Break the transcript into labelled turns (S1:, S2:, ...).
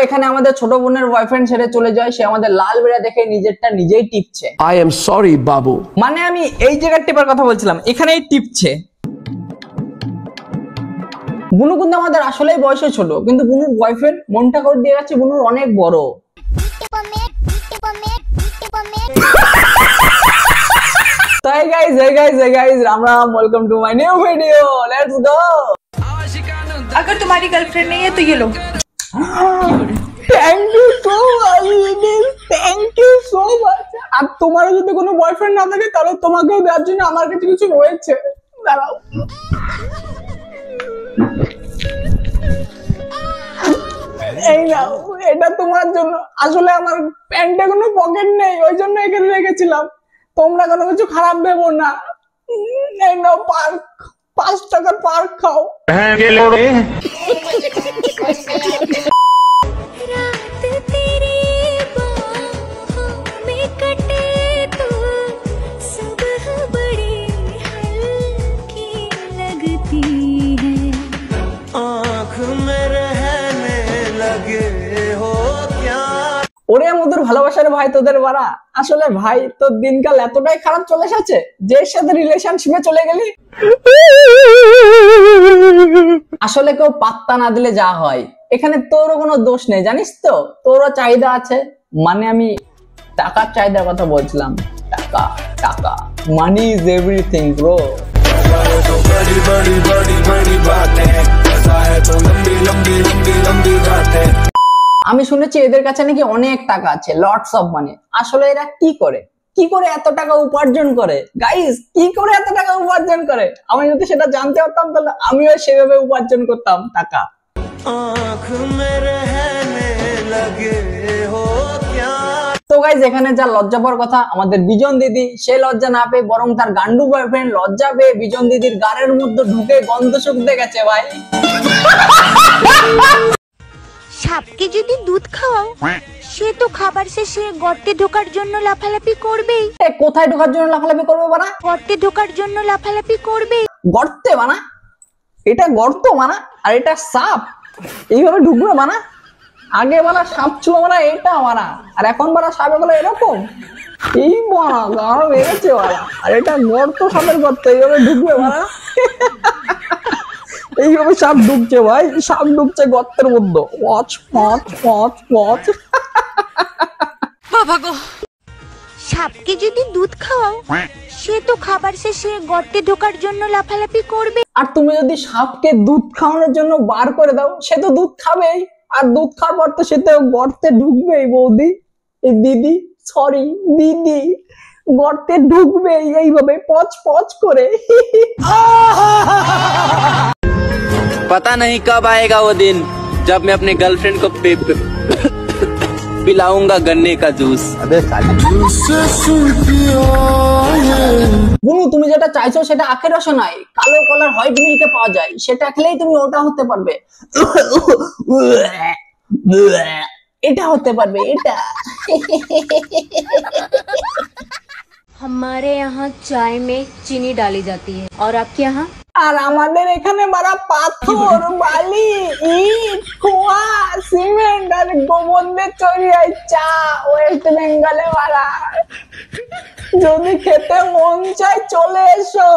S1: এখানে আমাদের ছোট বোনের বয়ফ্রেন্ড ছেড়ে চলে যায়, সে আমাদের লাল বেড়া দেখে নিজেরটা নিজেই টিপছে।
S2: I am sorry বাবু।
S1: মানে আমি এই জায়গার টিপার কথা বলছিলাম, এখানেই টিপছে। বুনু কিন্তু আমাদের আসলেই বয়সে ছোট, কিন্তু বুনুর বয়ফ্রেন্ড মনটা করে দিয়ে গেছে বুনুর অনেক বড়। So hey guys, Ram Ram, welcome to my new video. Let's go.
S3: अगर तुम्हारी गर्लफ्रेंड नहीं है तो ये लो।
S1: Thank you so much. Thank you so much. আর তোমার যদি কোনো বয়ফ্রেন্ড না থাকে তাহলে তোমাকেও দেওয়ার জন্য আমার কাছে কিছু রয়েছে। দাঁড়াও। এই নাও, এটা তোমার জন্য। আসলে আমার প্যান্টে কোনো পকেট নেই, ওই জন্য এখানে রেখেছিলাম। তোমরা কোনো কিছু খারাপ ভেবো না। এই নাও পার্ক, 5 টাকার পার্ক খাও। ওরে মধুর ভালোবাসার ভাই তোদের বাড়া। আসলে ভাই তোর দিনকাল এতটাই খারাপ চলে এসেছে যে এর সাথে রিলেশনশিপে চলে গেলি। আসলে কেউ পাত্তা না দিলে যা হয়, এখানে তোরও কোনো দোষ নেই, জানিস তো? তোরও চাহিদা আছে। মানে আমি টাকার চাহিদার কথা বলছিলাম। টাকা টাকা, মানি ইজ এভরিথিং ব্রো। আমি শুনেছি এদের কাছে নাকি অনেক টাকা আছে, লটস অফ মানি। আসলে এরা কি করে এত টাকা উপার্জন করে? গাইস, কি করে এত টাকা উপার্জন করে? আমি যদি সেটা জানতে পারতাম তাহলে আমিও সেভাবে উপার্জন করতাম টাকা। তো গাইস, এখানে যা লজ্জা পাওয়ার কথা, আমাদের বিজন দিদি সে লজ্জা না পেয়ে বরং তার গান্ডু বয়ফ্রেন্ড লজ্জা পেয়ে বিজন দিদির গাড়ির মধ্যে ঢুকে গন্ধ শুকতে গেছে ভাই।
S4: সাপকে যদি দুধ খাওয়াও, সে তো খাবার শেষে গর্তে ঢোকার জন্য লাফালাফি করবেই।
S1: কোথায় ঢোকার জন্য লাফালাফি করবে বানা?
S4: গর্তে ঢোকার জন্য লাফালাফি করবেই।
S1: গর্তে বানা? এটা গর্ত মানা, আর এটা সাপ। এইভাবে ঢুকবে মানা? আগে বানা সাপ ছিল মানা, এটা মানা, আর এখন বানা সাপ এগুলো এরকম। এই বানা গাড় বেড়েছে বানা, আর এটা গর্ত, সাপের গর্ত। এইভাবে ঢুকবে মানা, এইভাবে সাপ ঢুকছে ভাই, সাপ ঢুকছে গর্তের মধ্যে। Watch watch watch watch.
S3: বাবা গো,
S4: সাপকে যদি দুধ খাওয়াও, সে তো খাবার শেষে গর্তে ঢোকার জন্য লাফালাফি করবে।
S1: আর তুমি যদি সাপকে দুধ খাওয়ানোর জন্য বার করে দাও, সে তো দুধ খাবেই, আর দুধ খাওয়ার পর তো সে তো গর্তে ঢুকবেই। বৌদি, দিদি, সরি দিদি, গর্তে ঢুকবেই এইভাবে পচ পচ করে।
S5: पता नहीं कब आएगा वो दिन जब मैं अपने गर्लफ्रेंड को पिलाऊंगा गन्ने का जूस।
S1: বুনু, তুমি যেটা চাইছো সেটা আখের রস নয়, কালো কলার হোয়াইট মিল্কে পাওয়া যায়। সেটা খেলেই তুমি ওটা হতে পারবে। এটা হতে পারবে, এটা।
S6: हमारे यहाँ चाय में चीनी डाली जाती है और आपके यहाँ?
S1: আর আমাদের এখানে মারা পাথর, বালি, ইট, খোয়া, সিমেন্ট আর গোবর দিয়ে তৈরি হয় চা। ওয়েস্ট বেঙ্গলে মারা। যদি খেতে মন চায় চলে এসো।